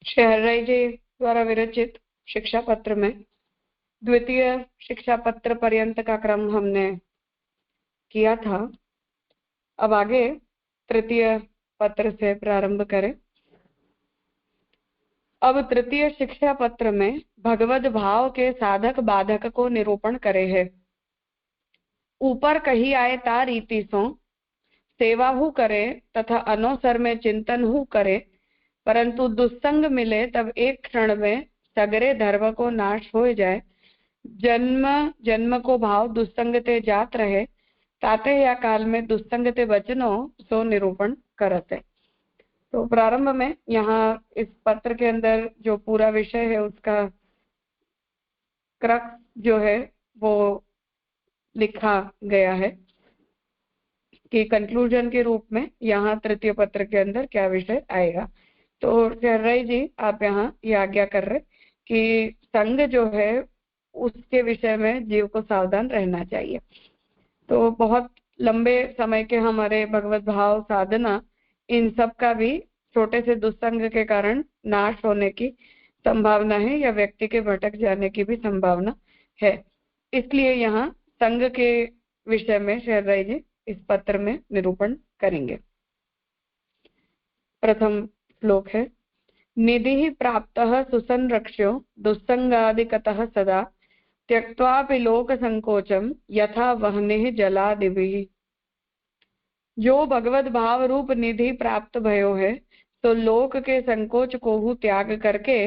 शहरराय जी द्वारा विरचित शिक्षा पत्र में द्वितीय शिक्षा पत्र पर्यंत का क्रम हमने किया था। अब आगे तृतीय पत्र से प्रारंभ करें। अब तृतीय शिक्षा पत्र में भगवद भाव के साधक बाधक को निरूपण करे है। ऊपर कही आए ता रीति सो सेवा हु करे तथा अनोसर में चिंतन हु करे, परंतु दुस्संग मिले तब एक क्षण में सगरे धर्म को नाश हो जाए। जन्म जन्म को भाव दुस्संगते जात रहे, ताते या काल में दुस्संगते बचनो सो निरूपण करते। तो प्रारंभ में यहाँ इस पत्र के अंदर जो पूरा विषय है उसका क्रक्स जो है वो लिखा गया है कि कंक्लूजन के रूप में यहाँ तृतीय पत्र के अंदर क्या विषय आएगा। तो शहरराय जी आप यहाँ ये आज्ञा कर रहे कि संग जो है उसके विषय में जीव को सावधान रहना चाहिए। तो बहुत लंबे समय के हमारे भगवत भाव साधना इन सब का भी छोटे से दुस्संग के कारण नाश होने की संभावना है या व्यक्ति के भटक जाने की भी संभावना है। इसलिए यहाँ संग के विषय में शहरराय जी इस पत्र में निरूपण करेंगे। प्रथम श्लोक है, निधि प्राप्तः सुसंरक्ष्यो दुस्संगादिकतः सदा त्यक्त्वापि लोक संकोचम यथा वह्निः जलादिभिः। जो भगवत भाव रूप निधि प्राप्त भयो है तो लोक के संकोच को हु त्याग करके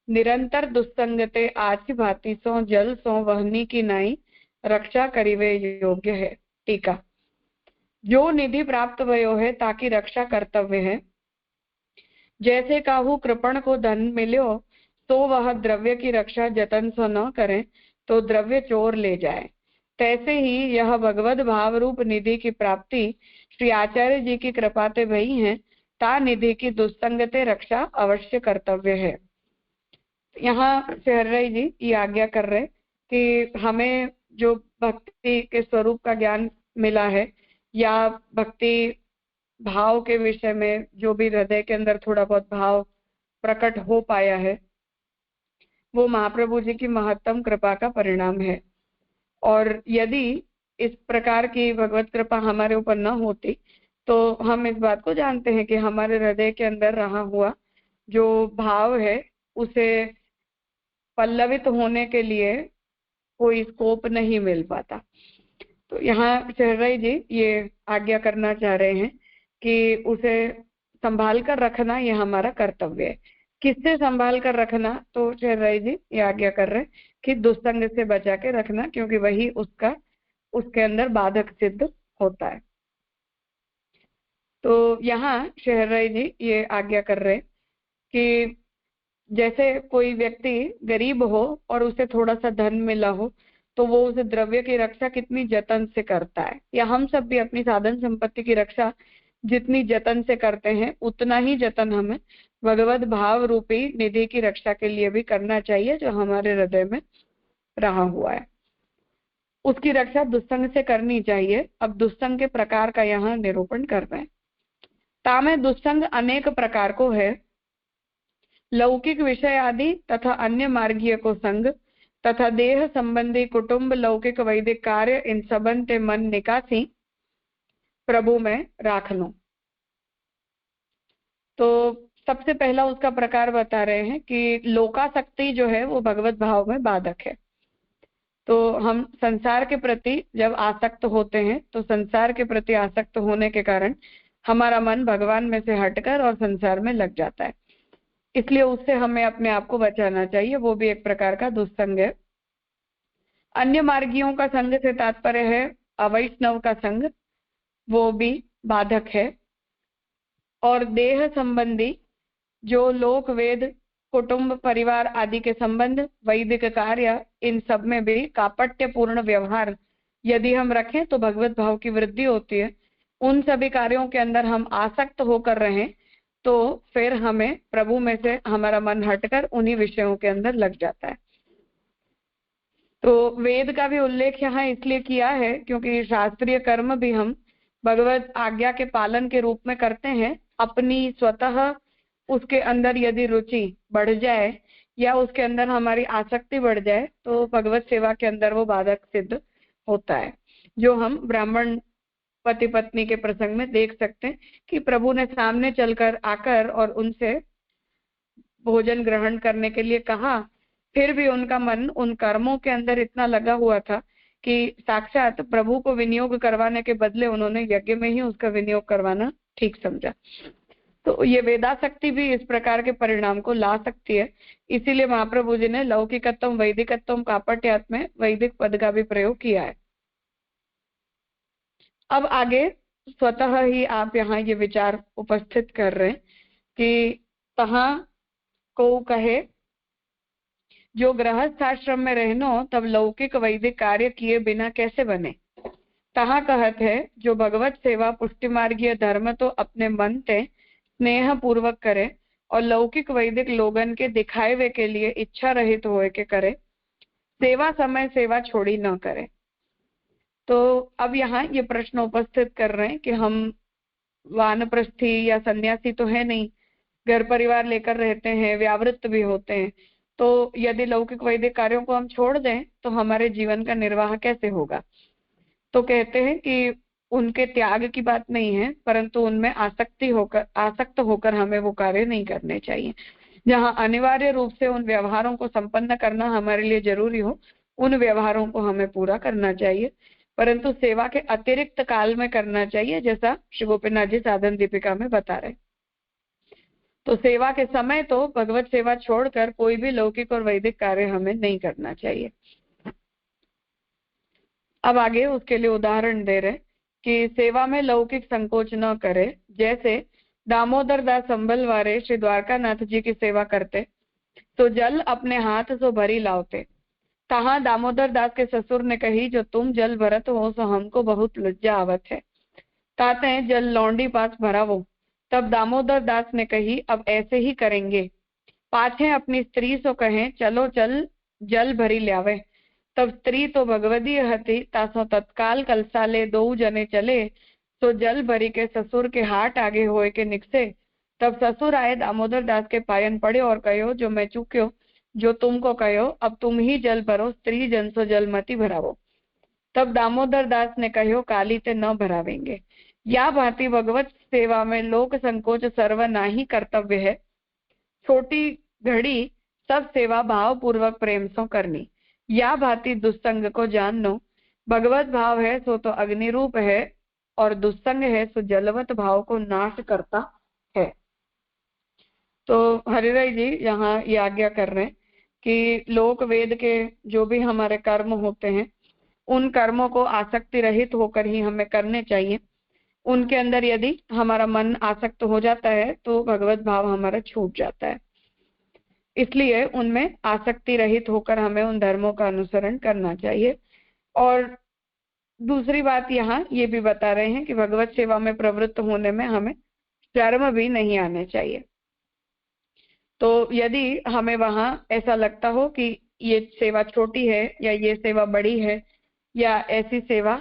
निरंतर दुस्संगते आछि भांति सो जल सो वहनी की नाई रक्षा करिवे योग्य है। टीका, जो निधि प्राप्त भयो है ताकि रक्षा कर्तव्य है। जैसे काहू कृपण को धन मिलो तो वह द्रव्य की रक्षा जतन से न करे तो द्रव्य चोर ले जाए, तैसे ही यह भगवत भाव रूप निधि की प्राप्ति श्री आचार्य जी की कृपा से भई है, ता निधि की दुस्संगते रक्षा अवश्य कर्तव्य है। यहाँ शहरराय जी ये आज्ञा कर रहे कि हमें जो भक्ति के स्वरूप का ज्ञान मिला है या भक्ति भाव के विषय में जो भी हृदय के अंदर थोड़ा बहुत भाव प्रकट हो पाया है वो महाप्रभु जी की महत्तम कृपा का परिणाम है। और यदि इस प्रकार की भगवत कृपा हमारे ऊपर न होती तो हम इस बात को जानते हैं कि हमारे हृदय के अंदर रहा हुआ जो भाव है उसे पल्लवित होने के लिए कोई स्कोप नहीं मिल पाता। तो यहाँ शहरराय जी ये आज्ञा करना चाह रहे हैं कि उसे संभाल कर रखना ये हमारा कर्तव्य है। किससे संभाल कर रखना? तो शहरराय जी ये आज्ञा कर रहे हैं कि दुस्संग से बचा के रखना, क्योंकि वही उसके अंदर बाधक सिद्ध होता है। तो यहाँ शहरराय जी ये आज्ञा कर रहे हैं कि जैसे कोई व्यक्ति गरीब हो और उसे थोड़ा सा धन मिला हो तो वो उस द्रव्य की रक्षा कितनी जतन से करता है, या हम सब भी अपनी साधन संपत्ति की रक्षा जितनी जतन से करते हैं उतना ही जतन हमें भगवत भाव रूपी निधि की रक्षा के लिए भी करना चाहिए जो हमारे हृदय में रहा हुआ है। उसकी रक्षा दुस्संग से करनी चाहिए। अब दुस्संग के प्रकार का यहाँ निरूपण कर रहे हैं। तामे दुस्संग अनेक प्रकार को है, लौकिक विषय आदि तथा अन्य मार्गीय को संग तथा देह संबंधी कुटुंब लौकिक वैदिक कार्य इन सबन ते मन निकासी प्रभु में राखनो। तो सबसे पहला उसका प्रकार बता रहे हैं कि लोकासक्ति जो है वो भगवत भाव में बाधक है। तो हम संसार के प्रति जब आसक्त होते हैं तो संसार के प्रति आसक्त होने के कारण हमारा मन भगवान में से हटकर और संसार में लग जाता है। इसलिए उससे हमें अपने आप को बचाना चाहिए, वो भी एक प्रकार का दुस्संग है। अन्य मार्गियों का संग से तात्पर्य है अवैष्णव का संग, वो भी बाधक है। और देह संबंधी जो लोक वेद कुटुंब परिवार आदि के संबंध वैदिक कार्य इन सब में भी कापट्यपूर्ण व्यवहार यदि हम रखें तो भगवत भाव की वृद्धि होती है। उन सभी कार्यों के अंदर हम आसक्त होकर रहें तो फिर हमें प्रभु में से हमारा मन हटकर उन्हीं विषयों के अंदर लग जाता है। तो वेद का भी उल्लेख यहाँ इसलिए किया है क्योंकि शास्त्रीय कर्म भी हम भगवत आज्ञा के पालन के रूप में करते हैं। अपनी स्वतः उसके अंदर यदि रुचि बढ़ जाए या उसके अंदर हमारी आसक्ति बढ़ जाए तो भगवत सेवा के अंदर वो बाधक सिद्ध होता है, जो हम ब्राह्मण पति पत्नी के प्रसंग में देख सकते हैं कि प्रभु ने सामने चलकर आकर और उनसे भोजन ग्रहण करने के लिए कहा, फिर भी उनका मन उन कर्मों के अंदर इतना लगा हुआ था कि साक्षात प्रभु को विनियोग करवाने के बदले उन्होंने यज्ञ में ही उसका विनियोग करवाना ठीक समझा। तो ये वेदाशक्ति भी इस प्रकार के परिणाम को ला सकती है। इसीलिए महाप्रभु जी ने लौकिकत्वम वैदिकत्वम कापट्यात में वैदिक पद का भी प्रयोग किया है। अब आगे स्वतः ही आप यहाँ ये विचार उपस्थित कर रहे हैं कि तहाँ को कहे जो गृहस्थ आश्रम में रहनो तब लौकिक वैदिक कार्य किए बिना कैसे बने। तहाँ कहत है जो भगवत सेवा पुष्टि मार्गीय धर्म तो अपने मन ते स्नेह पूर्वक करे और लौकिक वैदिक लोगन के दिखाए हुए के लिए इच्छा रहित होए के करे, सेवा समय सेवा छोड़ी न करे। तो अब यहाँ ये प्रश्न उपस्थित कर रहे हैं कि हम वानप्रस्थी या सन्यासी तो है नहीं, घर परिवार लेकर रहते हैं, व्यावृत्त भी होते हैं, तो यदि लौकिक वैदिक कार्यों को हम छोड़ दें तो हमारे जीवन का निर्वाह कैसे होगा। तो कहते हैं कि उनके त्याग की बात नहीं है, परंतु उनमें आसक्त होकर हमें वो कार्य नहीं करने चाहिए। जहाँ अनिवार्य रूप से उन व्यवहारों को संपन्न करना हमारे लिए जरूरी हो, उन व्यवहारों को हमें पूरा करना चाहिए, परंतु सेवा के अतिरिक्त काल में करना चाहिए, जैसा श्री गोपीनाथ जी साधन दीपिका में बता रहे। तो सेवा के समय तो भगवत सेवा छोड़कर कोई भी लौकिक और वैदिक कार्य हमें नहीं करना चाहिए। अब आगे उसके लिए उदाहरण दे रहे कि सेवा में लौकिक संकोच न करे। जैसे दामोदर दास संबलवारे श्री द्वारकानाथ जी की सेवा करते तो जल अपने हाथ से भरी लावते। तहाँ दामोदर दास के ससुर ने कही जो तुम जल भरत हो सो हमको बहुत लज्जा आवत है, ताते हैं जल लौंडी पास भरावो। तब दामोदर दास ने कही अब ऐसे ही करेंगे। पाछे अपनी स्त्री सो कहें चलो चल जल भरी ल्यावे। तब स्त्री तो भगवदी हती तासो तत्काल कलसाले दो जने चले तो जल भरी के ससुर के हाथ आगे होए के निकसे। तब ससुर आए दामोदर दास के पायन पड़े और कहो जो मैं चूक्यो, जो तुमको कहो अब तुम ही जल भरो, स्त्री जन सो जल मती भरावो। तब दामोदर दास ने कहो काली ते न भरावेंगे। या भांति भगवत सेवा में लोक संकोच सर्वनाही कर्तव्य है। छोटी घड़ी सब सेवा भाव पूर्वक प्रेम सो करनी। या भांति दुस्संग को जाननो, भगवत भाव है सो तो अग्नि रूप है और दुस्संग है सो जलवत भाव को नाश करता है। तो हरिराय जी यहाँ ये आज्ञा कर रहे हैं कि लोक वेद के जो भी हमारे कर्म होते हैं उन कर्मों को आसक्ति रहित होकर ही हमें करने चाहिए। उनके अंदर यदि हमारा मन आसक्त हो जाता है तो भगवत भाव हमारा छूट जाता है। इसलिए उनमें आसक्ति रहित होकर हमें उन धर्मों का अनुसरण करना चाहिए। और दूसरी बात यहाँ ये भी बता रहे हैं कि भगवत सेवा में प्रवृत्त होने में हमें शर्म भी नहीं आने चाहिए। तो यदि हमें वहां ऐसा लगता हो कि ये सेवा छोटी है या ये सेवा बड़ी है या ऐसी सेवा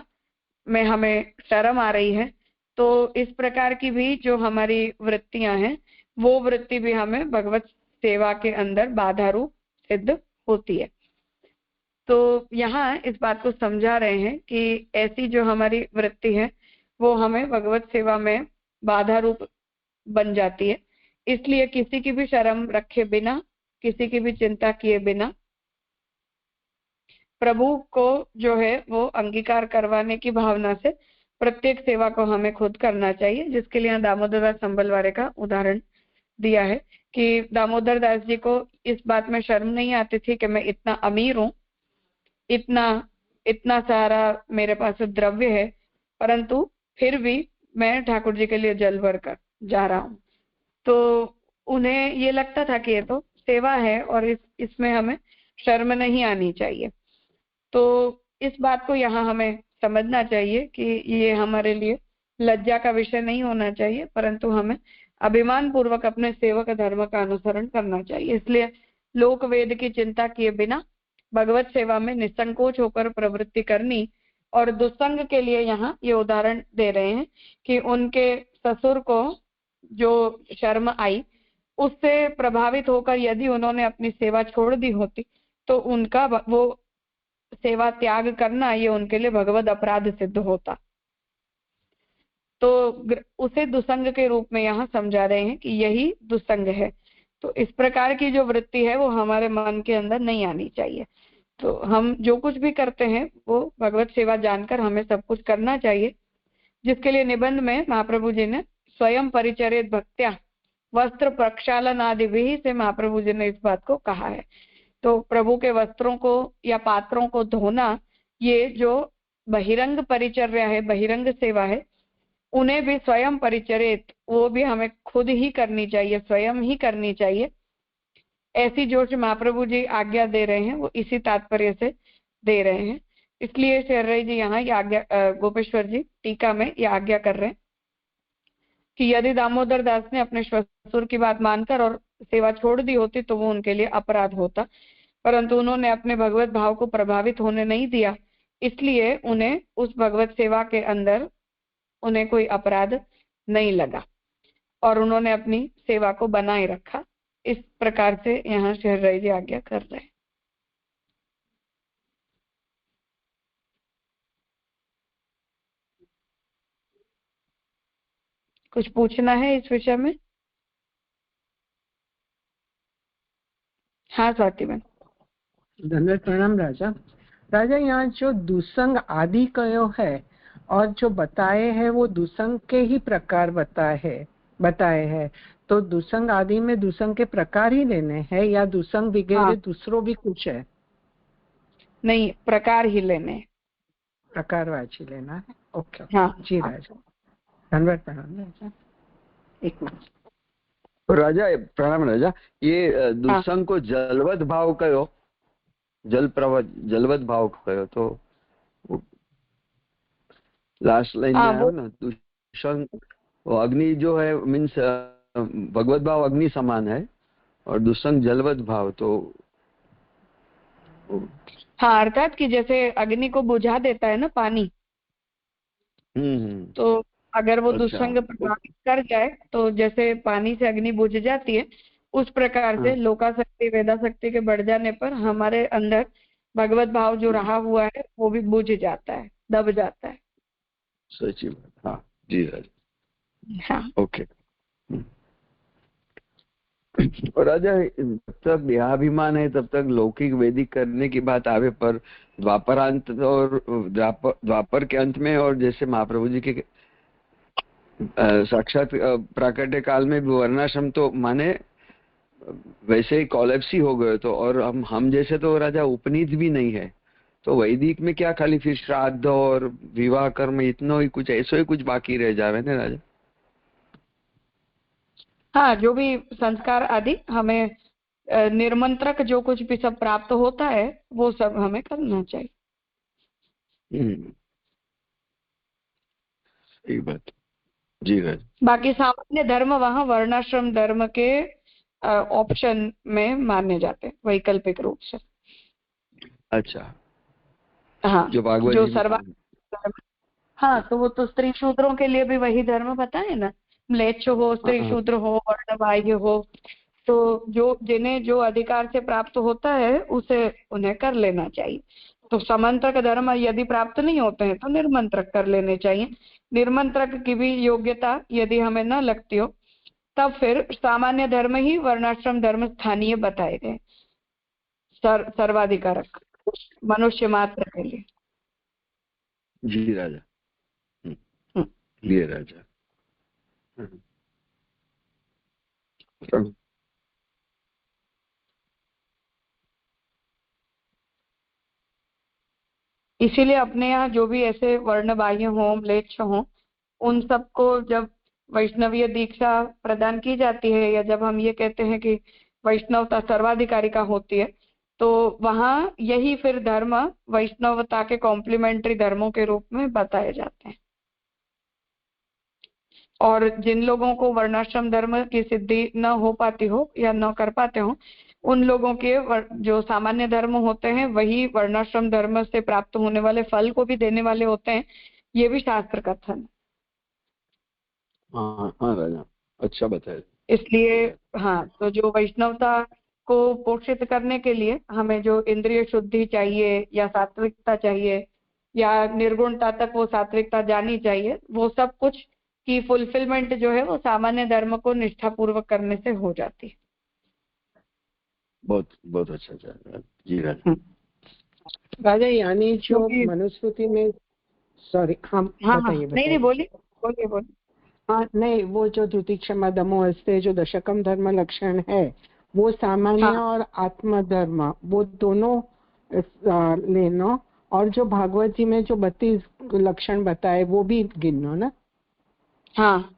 में हमें शर्म आ रही है, तो इस प्रकार की भी जो हमारी वृत्तियां हैं वो वृत्ति भी हमें भगवत सेवा के अंदर बाधा रूप सिद्ध होती है। तो यहाँ इस बात को समझा रहे हैं कि ऐसी जो हमारी वृत्ति है वो हमें भगवत सेवा में बाधा रूप बन जाती है। इसलिए किसी की भी शर्म रखे बिना, किसी की भी चिंता किए बिना प्रभु को जो है वो अंगीकार करवाने की भावना से प्रत्येक सेवा को हमें खुद करना चाहिए। जिसके लिए दामोदर दास संबलवारे का उदाहरण दिया है कि दामोदर दास जी को इस बात में शर्म नहीं आती थी कि मैं इतना अमीर हूँ, इतना सारा मेरे पास द्रव्य है, परंतु फिर भी मैं ठाकुर जी के लिए जल भर कर जा रहा हूँ। तो उन्हें ये लगता था कि ये तो सेवा है और इसमें हमें शर्म नहीं आनी चाहिए। तो इस बात को यहाँ हमें समझना चाहिए कि ये हमारे लिए लज्जा का विषय नहीं होना चाहिए, परंतु हमें अभिमान पूर्वक अपने सेवक धर्म का अनुसरण करना चाहिए। इसलिए लोक वेद की चिंता किए बिना भगवत सेवा में निसंकोच होकर प्रवृत्ति करनी। और दुस्संग के लिए यहाँ ये उदाहरण दे रहे हैं कि उनके ससुर को जो शर्म आई उससे प्रभावित होकर यदि उन्होंने अपनी सेवा छोड़ दी होती तो उनका वो सेवा त्याग करना ये उनके लिए भगवद अपराध सिद्ध होता। तो उसे दुसंग के रूप में यहाँ समझा रहे हैं कि यही दुसंग है। तो इस प्रकार की जो वृत्ति है वो हमारे मन के अंदर नहीं आनी चाहिए। तो हम जो कुछ भी करते हैं वो भगवत सेवा जानकर हमें सब कुछ करना चाहिए, जिसके लिए निबंध में महाप्रभु जी ने स्वयं परिचरित भक्त्या वस्त्र प्रक्षालन आदि विधि से महाप्रभु जी ने इस बात को कहा है। तो प्रभु के वस्त्रों को या पात्रों को धोना, ये जो बहिरंग परिचर्या है, बहिरंग सेवा है, उन्हें भी स्वयं परिचरित, वो भी हमें खुद ही करनी चाहिए, स्वयं ही करनी चाहिए। ऐसी जो महाप्रभु जी आज्ञा दे रहे हैं वो इसी तात्पर्य से दे रहे हैं। इसलिए शर्रई जी यहाँ ये आज्ञा, गोपेश्वर जी टीका में ये आज्ञा कर रहे हैं कि यदि दामोदर दास ने अपने श्वशुर की बात मानकर और सेवा छोड़ दी होती तो वो उनके लिए अपराध होता, परंतु उन्होंने अपने भगवत भाव को प्रभावित होने नहीं दिया, इसलिए उन्हें उस भगवत सेवा के अंदर उन्हें कोई अपराध नहीं लगा और उन्होंने अपनी सेवा को बनाए रखा। इस प्रकार से यहाँ शहरराय जी आज्ञा कर रहे हैं। कुछ पूछना है इस विषय में? हाँ स्वाति बहन। धन्यवाद, प्रणाम राजा। राजा, यहाँ जो दुसंग आदि कयो है और जो बताए हैं वो दुसंग के ही प्रकार बताए हैं, तो दुसंग आदि में दुसंग के प्रकार ही लेने हैं या दुसंग वगैरह दूसरों भी कुछ है? नहीं, प्रकार ही लेने, प्रकारवाची लेना है। ओके, हाँ जी राजा, धन्यवाद, प्रणाम राजा। एक मिनट राजा, प्रणाम राजा। ये दुसंग को जलवत भाव कयो, जल प्रवाह जलवत भाव कयो, तो लास्ट लाइन में आयो ना, दुसंग वो अग्नि जो है मीन्स भगवत भाव अग्नि समान है और दुसंग जलवत भाव, तो हाँ, अर्थात कि जैसे अग्नि को बुझा देता है ना पानी, तो अगर वो दुसंग प्रभावित कर जाए तो जैसे पानी से अग्नि बुझ जाती है, उस प्रकार से लोकाशक्ति वेदाशक्ति के बढ़ जाने पर हमारे अंदर भगवत भाव जो रहा हुआ है वो भी बुझ जाता है, दब जाता है। सच्ची बात। हाँ जी राजा। हाँ ओके। और राजा, जब तक देहाभिमान है तब तक लौकिक वैदिक करने की बात आवे, पर द्वापरांत और द्वापर के अंत में और जैसे महाप्रभु जी के साक्षात प्राकट्य काल में भी वर्णाश्रम तो माने वैसे ही कॉलेप्स ही हो गए, तो और हम जैसे तो राजा उपनीत भी नहीं है, तो वैदिक में क्या खाली फिर श्राद्ध और विवाह कर्म इतना ही कुछ, ऐसा ही कुछ बाकी रह जावे ना राजा? हाँ, जो भी संस्कार आदि हमें निर्मंत्रक जो कुछ भी सब प्राप्त होता है वो सब हमें करना चाहिए। सही बात जी राजा। बाकी सामान्य धर्म वहाँ वर्णाश्रम धर्म के ऑप्शन में माने जाते हैं वैकल्पिक रूप से। अच्छा, हाँ, जो सर्वा, हाँ, तो वो तो स्त्री शूद्रों के लिए भी वही धर्म बताए ना, म्लेच्छ हो, स्त्री शूद्र हो, वर्णबाह्य हो, तो जो जिन्हें जो अधिकार से प्राप्त होता है उसे उन्हें कर लेना चाहिए। तो समंत्रक धर्म यदि प्राप्त नहीं होते हैं तो निर्मंत्रक कर लेने चाहिए। निर्मंत्रक की भी योग्यता यदि हमें न लगती हो तब फिर सामान्य धर्म ही वर्णाश्रम धर्म स्थानीय बताए गए, सर्वाधिकारक मनुष्य मात्र के लिए। जी राजा। लिए राजा। इसीलिए अपने यहाँ जो भी ऐसे वर्ण बाह्य हो, म्लेच्छ हो, उन सबको जब वैष्णवीय दीक्षा प्रदान की जाती है या जब हम ये कहते हैं कि वैष्णवता सर्वाधिकारिका होती है, तो वहाँ यही फिर धर्म वैष्णवता के कॉम्प्लीमेंट्री धर्मों के रूप में बताए जाते हैं। और जिन लोगों को वर्णाश्रम धर्म की सिद्धि न हो पाती हो या न कर पाते हो, उन लोगों के जो सामान्य धर्म होते हैं वही वर्णाश्रम धर्म से प्राप्त होने वाले फल को भी देने वाले होते हैं। ये भी शास्त्र कथन। हाँ हाँ राजा, अच्छा बताया। इसलिए हाँ, तो जो वैष्णवता को पोषित करने के लिए हमें जो इंद्रिय शुद्धि चाहिए या सात्विकता चाहिए या निर्गुणता तक वो सात्विकता जानी चाहिए, वो सब कुछ की फुलफिलमेंट जो है वो सामान्य धर्म को निष्ठापूर्वक करने से हो जाती है। बहुत बहुत अच्छा जी राजा। राजा यानी जो मनुस्मृति में, सॉरी, हाँ बताइए नहीं नहीं, बोलिए बोलिए बोलिए। हाँ नहीं, वो जो धृति क्षमा दमो अस्ते जो दशकम धर्म लक्षण है वो सामान्य और आत्म धर्म वो दोनों लेनो, और जो भागवत जी में जो 32 लक्षण बताए वो भी गिनो ना। हाँ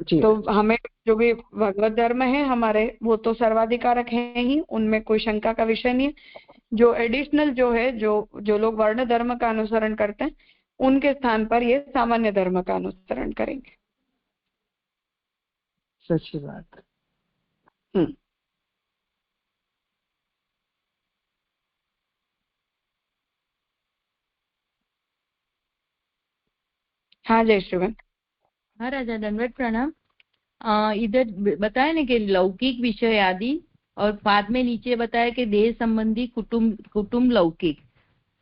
जी। तो हमें जो भी भगवत धर्म है हमारे वो तो सर्वाधिकारक है ही, उनमें कोई शंका का विषय नहीं है। जो एडिशनल जो है, जो लोग वर्ण धर्म का अनुसरण करते हैं उनके स्थान पर ये सामान्य धर्म का अनुसरण करेंगे। सच्ची बात। हाँ जय श्रीवन। हाँ राजा, दंडवत प्रणाम। इधर बताया ना कि लौकिक विषय आदि, और बाद में नीचे बताया कि देह संबंधी कुटुंब लौकिक।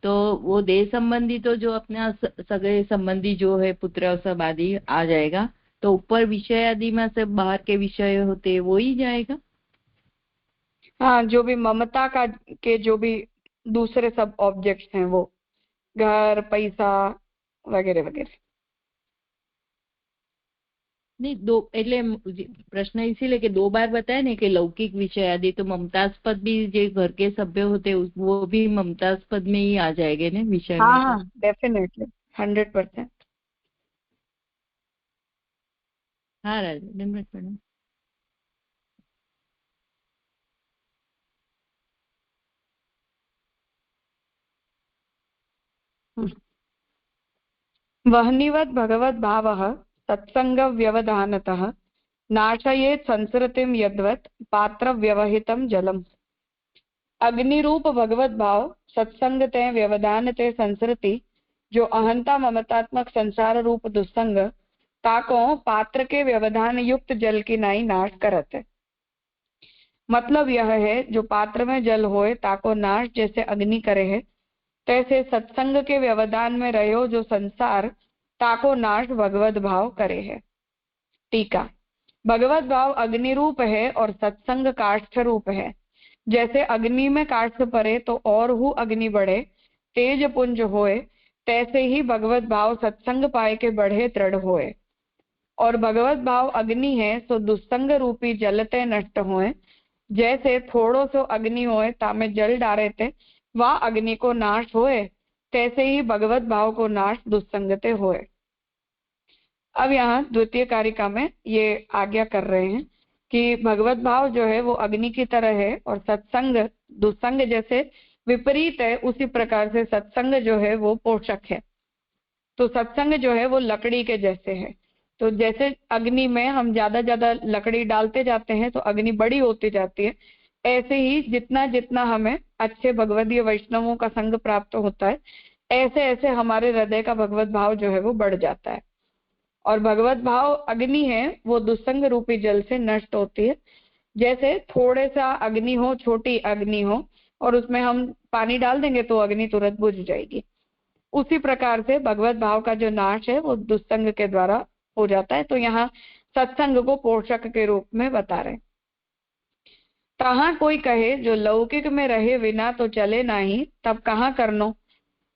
तो वो देह संबंधी तो जो अपना सगळे संबंधी जो है पुत्र और सब आदि आ जाएगा, तो ऊपर विषय आदि में से बाहर के विषय होते वो ही जाएगा। हाँ, जो भी ममता का के जो भी दूसरे सब ऑब्जेक्ट्स हैं वो घर पैसा वगैरह वगैरह। नहीं दो એટલે प्रश्न इसीलिए कि 2 बार बताया ना कि लौकिक विषय आदि, तो ममतास्पद भी जो घर के सभ्य होते वो भी ममतास्पद में ही आ जाएंगे ना विषय में। हाँ डेफिनेटली 100%। हाँ राजा, धन्यवाद मैडम। वह्निवद् भगवद् भावः सत्संग व्यवधानतः नाशयेत् संसृतिं यद्वत् पात्र व्यवहितं जलम। अग्निरूप भगवत भाव सत्संग ते व्यवधान ते संसृति जो अहंता ममतात्मक संसार रूप दुस्संग ताको पात्र के व्यवधान युक्त जल की नाई नाश करत है। मतलब यह है, जो पात्र में जल होए ताको नाश जैसे अग्नि करे है, तैसे सत्संग के व्यवधान में रहो जो संसार ताको नाश भगवत भाव करे है। टीका। भगवत भाव अग्नि रूप है और सत्संग काष्ठ रूप है। जैसे अग्नि में काष्ठ परे तो और हु अग्नि बढ़े तेज पुंज होए, तैसे ही भगवत भाव सत्संग पाए के बढ़े दृढ़ होए। और भगवत भाव अग्नि है सो दुस्संग रूपी जलते नष्ट होए। जैसे थोड़ो सो अग्नि होए तामे जल डारे थे वह अग्नि को नाश होए, तैसे ही भगवत भाव को नाश दुस्संगते होए। अब यहाँ द्वितीय कारिका में ये आज्ञा कर रहे हैं कि भगवत भाव जो है वो अग्नि की तरह है और सत्संग दुस्संग जैसे विपरीत है, उसी प्रकार से सत्संग जो है वो पोषक है। तो सत्संग जो है वो लकड़ी के जैसे है। तो जैसे अग्नि में हम ज्यादा ज्यादा लकड़ी डालते जाते हैं तो अग्नि बड़ी होती जाती है, ऐसे ही जितना जितना हमें अच्छे भगवदीय वैष्णवों का संग प्राप्त होता है, ऐसे ऐसे हमारे हृदय का भगवत भाव जो है वो बढ़ जाता है। और भगवत भाव अग्नि है, वो दुस्संग रूपी जल से नष्ट होती है। जैसे थोड़े सा अग्नि हो, छोटी अग्नि हो, और उसमें हम पानी डाल देंगे तो अग्नि तुरंत बुझ जाएगी। उसी प्रकार से भगवत भाव का जो नाश है वो दुस्संग के द्वारा हो जाता है। तो यहाँ सत्संग को पोषक के रूप में बता रहे। तहाँ कोई कहे जो लौकिक में रहे बिना तो चले नहीं, तब कहाँ करनो।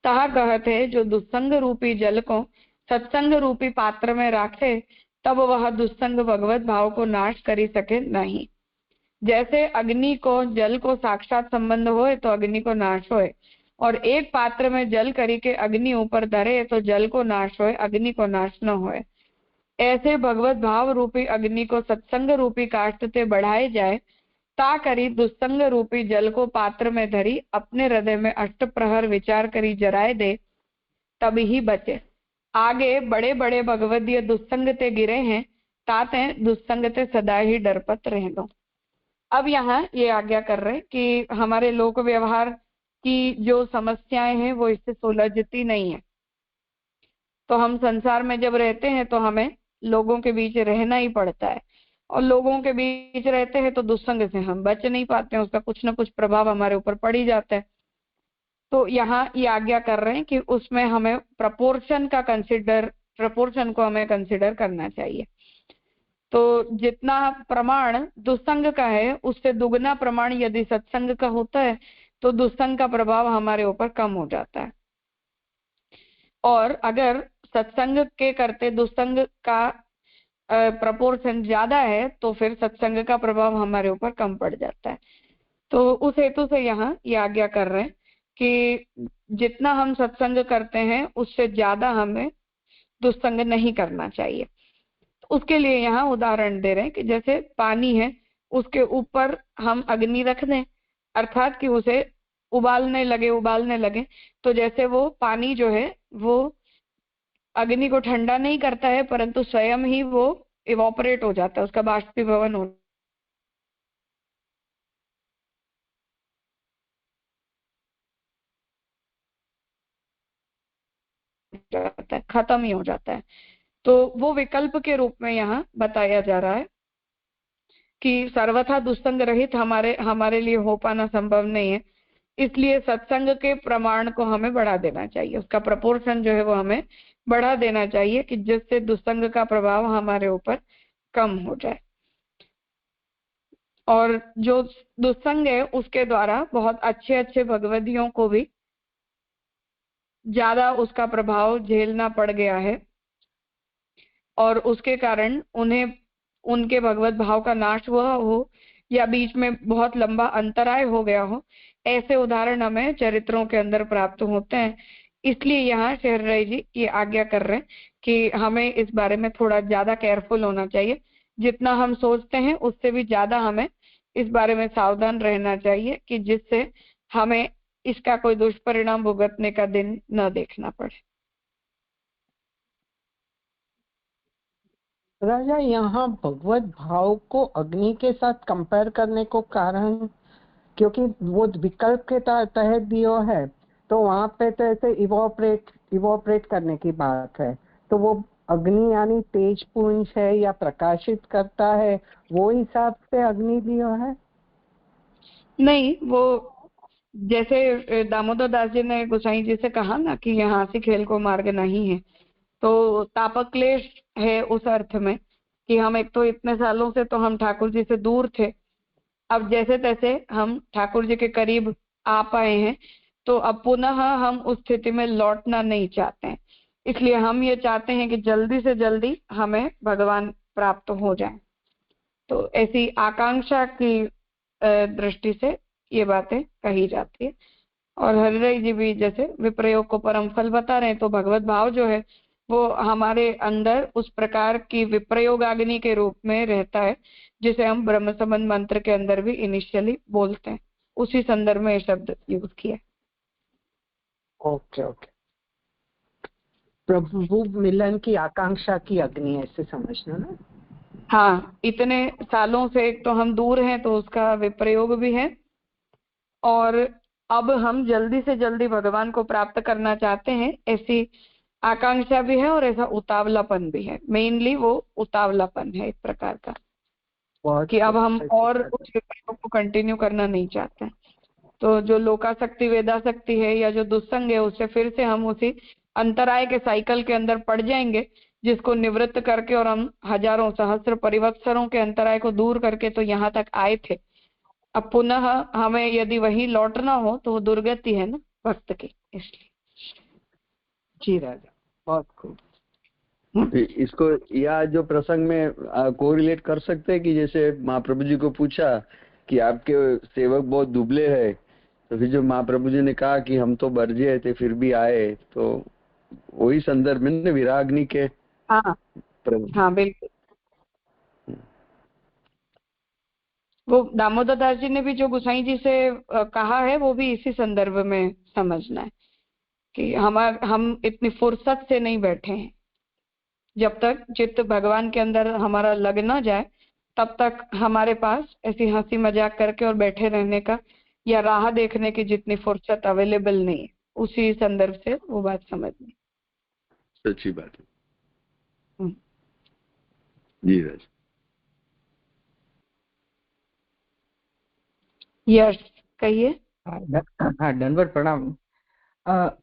तहा कहते जो दुस्संग रूपी जल को सत्संग रूपी पात्र में राखे, तब वह दुस्संग भगवत भाव को नाश करी सके नहीं। जैसे अग्नि को जल को साक्षात संबंध होए तो अग्नि को नाश होए, और एक पात्र में जल करी के अग्नि ऊपर धरे तो जल को नाश होए, अग्नि को नाश न होए। ऐसे भगवत भाव रूपी अग्नि को सत्संग रूपी काष्ठ से बढ़ाए जाए, ता करी दुस्संग रूपी जल को पात्र में धरी अपने हृदय में अष्ट प्रहर विचार करी जराए दे, तभी ही बचे। आगे बड़े बड़े भगवदीय दुस्संग ते गिरे हैं, ताते दुस्संग ते सदा ही डरपत रह दो। अब यहाँ ये आज्ञा कर रहे कि हमारे लोक व्यवहार की जो समस्याएं हैं वो इससे सुलझती नहीं है। तो हम संसार में जब रहते हैं तो हमें लोगों के बीच रहना ही पड़ता है, और लोगों के बीच रहते हैं तो दुस्संग से हम बच नहीं पाते हैं, उसका कुछ ना कुछ प्रभाव हमारे ऊपर पड़ ही जाता है। तो यहाँ ये आज्ञा कर रहे हैं कि उसमें हमें प्रपोर्शन को हमें कंसिडर करना चाहिए। तो जितना प्रमाण दुस्संग का है उससे दुगना प्रमाण यदि सत्संग का होता है तो दुस्संग का प्रभाव हमारे ऊपर कम हो जाता है, और अगर सत्संग के करते दुस्संग का प्रपोर्शन ज्यादा है तो फिर सत्संग का प्रभाव हमारे ऊपर कम पड़ जाता है। तो उस हेतु से यहाँ ये आज्ञा कर रहे हैं कि जितना हम सत्संग करते हैं उससे ज्यादा हमें दुस्संग नहीं करना चाहिए। उसके लिए यहाँ उदाहरण दे रहे हैं कि जैसे पानी है, उसके ऊपर हम अग्नि रख दें, अर्थात कि उसे उबालने लगे, तो जैसे वो पानी जो है वो अग्नि को ठंडा नहीं करता है, परंतु स्वयं ही वो इवोपरेट हो जाता है, उसका बाष्पीभवन हो जाता है, खत्म ही हो जाता है। तो वो विकल्प के रूप में यहाँ बताया जा रहा है कि सर्वथा दुस्संग रहित हमारे लिए हो पाना संभव नहीं है, इसलिए सत्संग के प्रमाण को हमें बढ़ा देना चाहिए, उसका प्रपोर्शन जो है वो हमें बढ़ा देना चाहिए कि जिससे दुस्संग का प्रभाव हमारे ऊपर कम हो जाए। और जो दुस्संग है उसके द्वारा बहुत अच्छे अच्छे भगवदियों को भी ज्यादा उसका प्रभाव झेलना पड़ गया है, और उसके कारण उन्हें उनके भगवत भाव का नाश हुआ हो या बीच में बहुत लंबा अंतराय हो गया हो, ऐसे उदाहरण हमें चरित्रों के अंदर प्राप्त होते हैं। इसलिए यहाँ शहर राय जी ये आज्ञा कर रहे हैं कि हमें इस बारे में थोड़ा ज्यादा केयरफुल होना चाहिए, जितना हम सोचते हैं उससे भी ज्यादा हमें इस बारे में सावधान रहना चाहिए कि जिससे हमें इसका कोई दुष्परिणाम भुगतने का दिन न देखना पड़े। राजा, यहाँ भगवत भाव को अग्नि के साथ कंपेयर करने को कारण, क्योंकि वो विकल्प के तहत दियो है, तो वहां पे तो ऐसे इवोपरेट करने की बात है, तो वो अग्नि यानी तेज पुंज है या प्रकाशित करता है, वो हिसाब से अग्नि दियो है? नहीं, वो जैसे दामोदर दास जी ने गोसाई जी से कहा ना कि यहाँ से खेल को मार्ग नहीं है, तो तापक क्लेश है उस अर्थ में कि हम एक तो इतने सालों से तो हम ठाकुर जी से दूर थे, अब जैसे तैसे हम ठाकुर जी के करीब आ पाए हैं, तो अब पुनः हम उस स्थिति में लौटना नहीं चाहते हैं, इसलिए हम ये चाहते हैं कि जल्दी से जल्दी हमें भगवान प्राप्त हो जाए। तो ऐसी आकांक्षा की दृष्टि से ये बातें कही जाती है। और हरिराय जी भी जैसे विप्रयोग को परम फल बता रहे हैं, तो भगवत भाव जो है वो हमारे अंदर उस प्रकार की विप्रयोग अग्नि के रूप में रहता है जिसे हम ब्रह्म संबंध मंत्र के अंदर भी इनिशियली बोलते हैं, उसी संदर्भ में ये शब्द यूज किया। ओके ओके, प्रभु मिलन की आकांक्षा की अग्नि, ऐसे समझना ना। हाँ, इतने सालों से एक तो हम दूर हैं तो उसका विप्रयोग भी है, और अब हम जल्दी से जल्दी भगवान को प्राप्त करना चाहते हैं, ऐसी आकांक्षा भी है और ऐसा उतावलापन भी है। मेनली वो उतावलापन है एक प्रकार का कि अब हम और उस विप्रयोग को कंटिन्यू करना नहीं चाहते हैं। तो जो लोकासक्ति वेदासक्ति है या जो दुस्संग है उससे फिर से हम उसी अंतराय के साइकिल के अंदर पड़ जाएंगे, जिसको निवृत्त करके और हम हजारों सहस्र परिवत्सरों के अंतराय को दूर करके तो यहाँ तक आए थे, अब पुनः हमें यदि वही लौटना हो तो वो दुर्गति है ना भक्त की, इसलिए। जी राजा, बहुत खूब। इसको या जो प्रसंग में कोरिलेट कर सकते हैं कि जैसे महाप्रभु जी को पूछा कि आपके सेवक बहुत दुबले हैं, तो फिर जो महाप्रभु जी ने कहा कि हम तो बर्जे थे फिर भी आए, तो वही संदर्भ में विराग्नि के। हाँ हाँ बिल्कुल, वो दामोदर दास जी ने भी जो गोसाई जी से कहा है वो भी इसी संदर्भ में समझना है कि हम इतनी फुर्सत से नहीं बैठे हैं, जब तक चित्त भगवान के अंदर हमारा लग न जाए तब तक हमारे पास ऐसी हंसी मजाक करके और बैठे रहने का या राह देखने की जितनी फुर्सत अवेलेबल नहीं है, उसी संदर्भ से वो बात समझनी। सच्ची बात है। जी राज। यश कहिए। हाँ, दंडवत प्रणाम।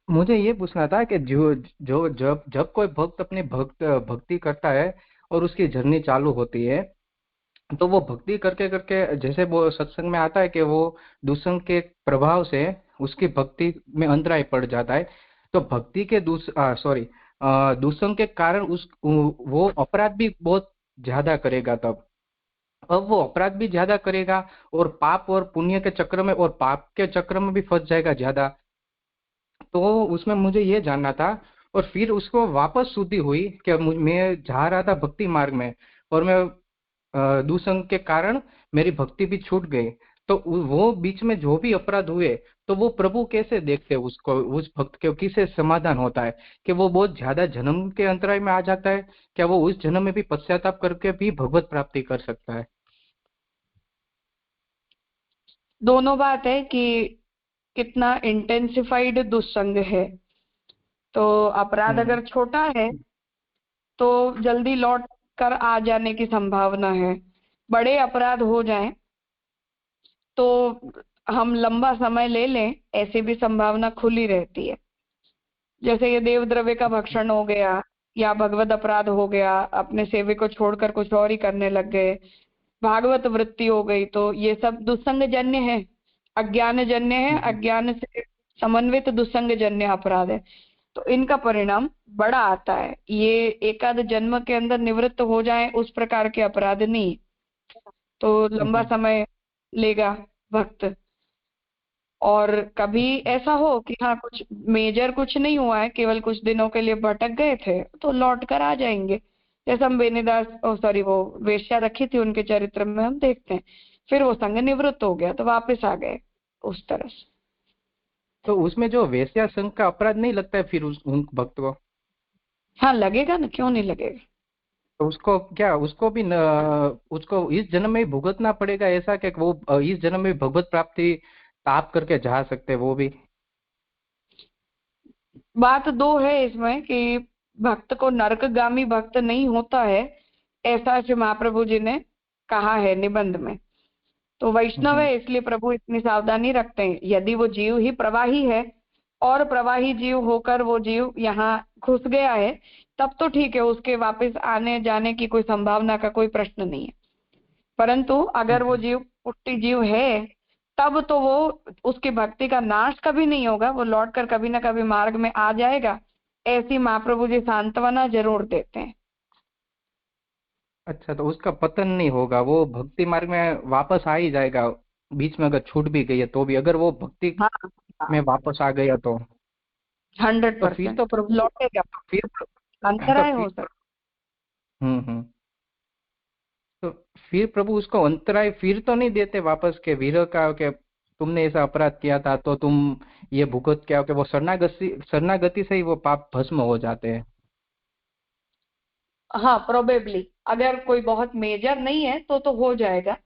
मुझे ये पूछना था कि जो जो जब जब कोई भक्त अपनी भक्ति करता है और उसकी जर्नी चालू होती है, तो वो भक्ति करके करके जैसे वो सत्संग में आता है कि वो दुसंग के प्रभाव से उसकी भक्ति में अंतराय पड़ जाता है। तो भक्ति के दुसंग के कारण वो अपराध भी बहुत ज्यादा करेगा। तब अब वो अपराध भी ज्यादा करेगा और पाप और पुण्य के चक्र में और पाप के चक्र में भी फंस जाएगा ज्यादा। तो उसमें मुझे ये जानना था। और फिर उसको वापस शुद्धि हुई कि मैं जा रहा था भक्ति मार्ग में और मैं दुसंग के कारण मेरी भक्ति भी छूट गई। तो वो बीच में जो भी अपराध हुए, तो वो प्रभु कैसे देखते हैं उसको, उस भक्त के किसे समाधान होता है? कि वो बहुत ज्यादा जन्म के अंतराय में आ जाता है? क्या वो उस जन्म में भी पश्चाताप करके भी भगवत प्राप्ति कर सकता है? दोनों बात है कि कितना इंटेंसिफाइड दुस्संग है। तो अपराध अगर छोटा है तो जल्दी लौट कर आ जाने की संभावना है। बड़े अपराध हो जाएं तो हम लंबा समय ले लें, ऐसी भी संभावना खुली रहती है। जैसे ये देव द्रव्य का भक्षण हो गया या भगवत अपराध हो गया, अपने सेवे को छोड़कर कुछ और ही करने लग गए, भागवत वृत्ति हो गई, तो ये सब दुस्संग जन्य है, अज्ञान जन्य है, अज्ञान से समन्वित दुस्संग जन्य अपराध है। तो इनका परिणाम बड़ा आता है। ये एकाध जन्म के अंदर निवृत्त हो जाए उस प्रकार के अपराध नहीं, तो लंबा समय लेगा भक्त। और कभी ऐसा हो कि हाँ कुछ मेजर कुछ नहीं हुआ है, केवल कुछ दिनों के लिए भटक गए थे, तो लौट कर आ जाएंगे। जैसे हम बेनीदास वो वेश्या रखी थी, उनके चरित्र में हम देखते हैं, फिर वो संग निवृत्त हो गया तो वापस आ गए उस तरह से। तो उसमें जो वेश्या संघ का अपराध नहीं लगता है फिर उन भक्त को? हाँ लगेगा ना, क्यों नहीं लगेगा। तो उसको क्या, उसको भी उसको इस जन्म में ही भुगतना पड़ेगा ऐसा कि वो इस जन्म में भगवत प्राप्ति ताप करके जा सकते हैं वो भी? बात दो है इसमें कि भक्त को नरकगामी भक्त नहीं होता है, ऐसा श्री महाप्रभु जी ने कहा है निबंध में। तो वैष्णव है इसलिए प्रभु इतनी सावधानी रखते हैं। यदि वो जीव ही प्रवाही है और प्रवाही जीव होकर वो जीव यहाँ घुस गया है, तब तो ठीक है, उसके वापस आने जाने की कोई संभावना का कोई प्रश्न नहीं है। परंतु अगर वो जीव पुष्टि जीव है, तब तो वो उसकी भक्ति का नाश कभी नहीं होगा, वो लौट कर कभी ना कभी मार्ग में आ जाएगा। ऐसी महाप्रभु जी सांत्वना जरूर देते हैं। अच्छा, तो उसका पतन नहीं होगा, वो भक्ति मार्ग में वापस आ ही जाएगा। बीच में अगर छूट भी गई है तो भी, अगर वो भक्ति हाँ में वापस आ गया तो 100% तो प्रभु लौटेगा, फिर तो अंतराय हो फिर सकता। हम्म। तो फिर प्रभु उसको अंतराय फिर तो नहीं देते वापस के विरह का, कि तुमने ऐसा अपराध किया था तो तुम ये भुगत क्या, कि वो शरणागति से ही वो पाप भस्म हो जाते हैं? हाँ प्रोबेबली, अगर कोई बहुत मेजर नहीं है तो हो जाएगा।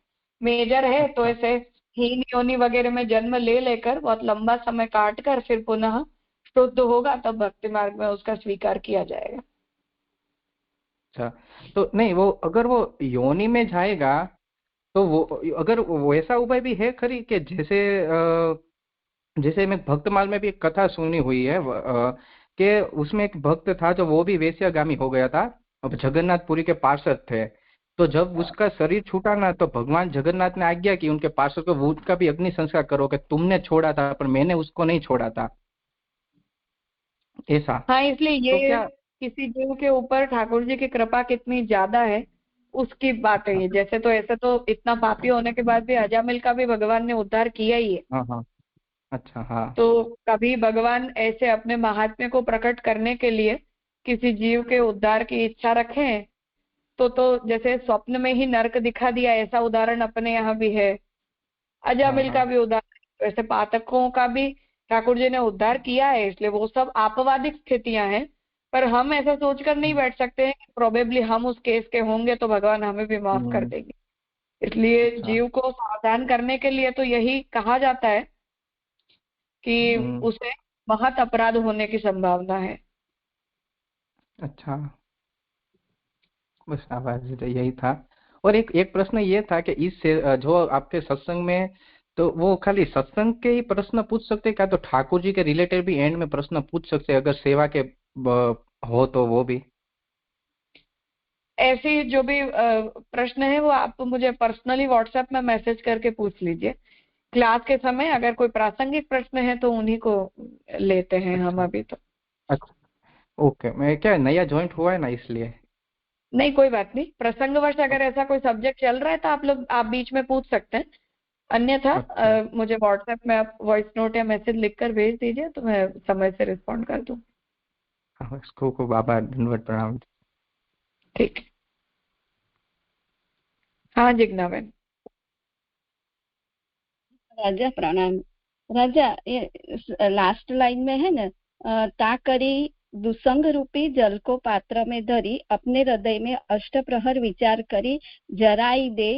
मेजर है तो अच्छा। ऐसे हीन योनि वगैरह में जन्म ले लेकर बहुत लंबा समय काट कर फिर पुनः शुद्ध होगा, तब भक्ति मार्ग में उसका स्वीकार किया जाएगा। अच्छा, तो नहीं, वो अगर वो योनि में जाएगा तो वो, अगर वैसा उपाय भी है खरी कि जैसे मैं भक्तमाल में भी एक कथा सुनी हुई है, कि उसमें एक भक्त था जो वो भी वेश्यागामी हो गया था। अब जगन्नाथपुरी के पार्षद थे। तो जब उसका शरीर छूटा ना, तो भगवान जगन्नाथ ने आज्ञा की उनके पार्षद को, वो उसका भी अग्नि संस्कार करो, कि तुमने छोड़ा था पर मैंने उसको नहीं छोड़ा था, ऐसा। हाँ, इसलिए तो ये क्या? किसी जीव के ऊपर ठाकुर जी की कृपा कितनी ज्यादा है उसकी बात है ये। जैसे तो ऐसे तो इतना पापी होने के बाद भी अजामिल का भी भगवान ने उद्धार किया ही है। हाँ हाँ। अच्छा, हाँ। तो कभी भगवान ऐसे अपने महात्म्य को प्रकट करने के लिए किसी जीव के उद्धार की इच्छा रखें, तो जैसे स्वप्न में ही नरक दिखा दिया, ऐसा उदाहरण अपने यहाँ भी है। हाँ अजामिल हाँ। का भी उदाहरण, वैसे पातकों का भी ठाकुर जी ने उद्धार किया है। इसलिए वो सब आपवादिक स्थितियां हैं, पर हम ऐसा सोचकर नहीं बैठ सकते हैं कि प्रोबेबली हम उस केस के होंगे तो भगवान हमें भी माफ कर हम्म। देंगे। इसलिए अच्छा। जीव को सावधान करने के लिए तो यही कहा जाता है कि हम्म। उसे महत अपराध होने की संभावना है। अच्छा, बस आभार जी, तो यही था। और एक एक प्रश्न ये था कि इस जो आपके सत्संग में, तो वो खाली सत्संग के ही प्रश्न पूछ सकते हैं क्या, तो ठाकुर जी के रिलेटेड भी एंड में प्रश्न पूछ सकते हैं अगर सेवा के हो तो वो भी? ऐसी जो भी प्रश्न है वो आप मुझे पर्सनली व्हाट्सएप में मैसेज करके पूछ लीजिए। क्लास के समय अगर कोई प्रासंगिक प्रश्न है तो उन्हीं को लेते हैं हम अच्छा अभी तो। अच्छा, ओके। मैं क्या नया ज्वाइंट हुआ है ना, इसलिए। नहीं कोई बात नहीं, प्रसंगवश अगर ऐसा कोई सब्जेक्ट चल रहा है तो आप बीच में पूछ सकते हैं। अन्यथा अच्छा, मुझे व्हाट्सएप में आप वॉइस नोट या मैसेज लिखकर भेज दीजिए तो मैं समय से रिस्पॉन्ड कर दूँ। हाँ, खूब खूब आभार, धन्यवाद, प्रणाम। ठीक है। हाँ जिग्ना बहन। राजा प्रणाम। राजा, ये लास्ट लाइन में है ना, ता करी दुसंग रूपी जल को पात्र में धरी अपने हृदय में अष्ट प्रहर विचार करी जराई दे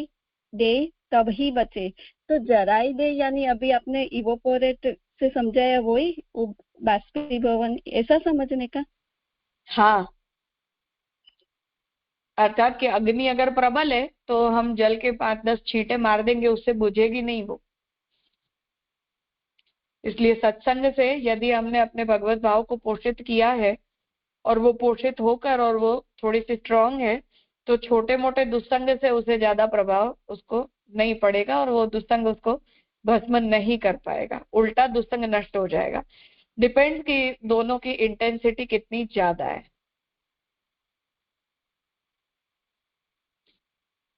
दे तब ही बचे। तो जराई दे यानी अभी आपने इवोपोरेट से समझाया वही बाष्पीभवन, ऐसा समझने का? हाँ, अर्थात कि अग्नि अगर प्रबल है तो हम जल के 5-10 छींटे मार देंगे, उससे बुझेगी नहीं वो। इसलिए सत्संग से यदि हमने अपने भगवत भाव को पोषित किया है और वो पोषित होकर और वो थोड़ी सी स्ट्रांग है तो छोटे मोटे दुस्संग से उसे ज्यादा प्रभाव उसको नहीं पड़ेगा और वो दुस्संग उसको भस्म नहीं कर पाएगा, उल्टा दुस्संग नष्ट हो जाएगा। डिपेंड्स कि दोनों की इंटेंसिटी कितनी ज्यादा है।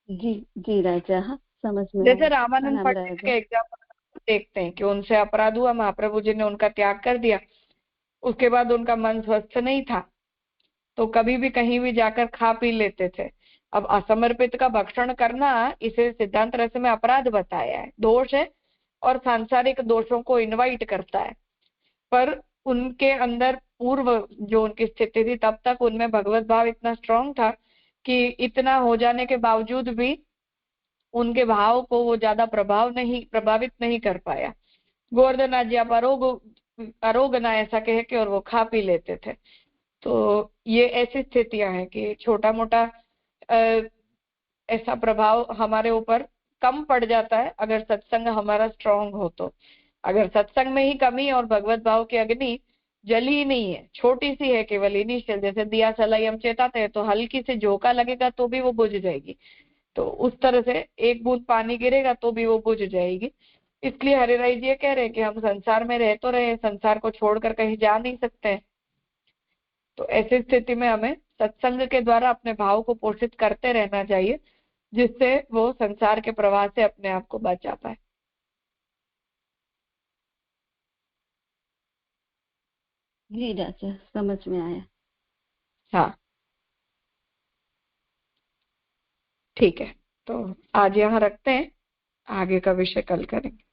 जी जी राजा, हाँ समझ में जैसे आया। रामानंद प्रणाम पंडित राजा। के एग्जाम्पल देखते हैं कि उनसे अपराध हुआ, महाप्रभु जी ने उनका त्याग कर दिया, उसके बाद उनका मन स्वस्थ नहीं था तो कभी भी कहीं भी जाकर खा पी लेते थे। अब असमर्पित का भक्षण करना इसे सिद्धांत रस में अपराध बताया है, दोष है और सांसारिक दोषों को इनवाइट करता है। पर उनके अंदर पूर्व जो उनकी स्थिति थी तब तक उनमें भगवत भाव इतना स्ट्रांग था कि इतना हो जाने के बावजूद भी उनके भाव को वो ज्यादा प्रभावित नहीं कर पाया। गोवर्धनाथ जी आप अरोगना ऐसा कह के और वो खा पी लेते थे। तो ये ऐसी स्थितियां हैं कि छोटा मोटा ऐसा प्रभाव हमारे ऊपर कम पड़ जाता है अगर सत्संग हमारा स्ट्रांग हो तो। अगर सत्संग में ही कमी और भगवत भाव की अग्नि जली ही नहीं है, छोटी सी है, केवल इनिशियल, जैसे दिया सलाई हम चेताते हैं तो हल्की से झोंका लगेगा तो भी वो बुझ जाएगी, तो उस तरह से एक बूंद पानी गिरेगा तो भी वो बुझ जाएगी। इसलिए हरिराय जी ये कह रहे हैं कि हम संसार में रह तो रहे, संसार को छोड़कर कहीं जा नहीं सकते हैं। तो ऐसी स्थिति में हमें सत्संग के द्वारा अपने भाव को पोषित करते रहना चाहिए जिससे वो संसार के प्रवाह से अपने आप को बचा पाए। जी राजा, समझ में आया। हाँ ठीक है, तो आज यहाँ रखते हैं, आगे का विषय कल करेंगे।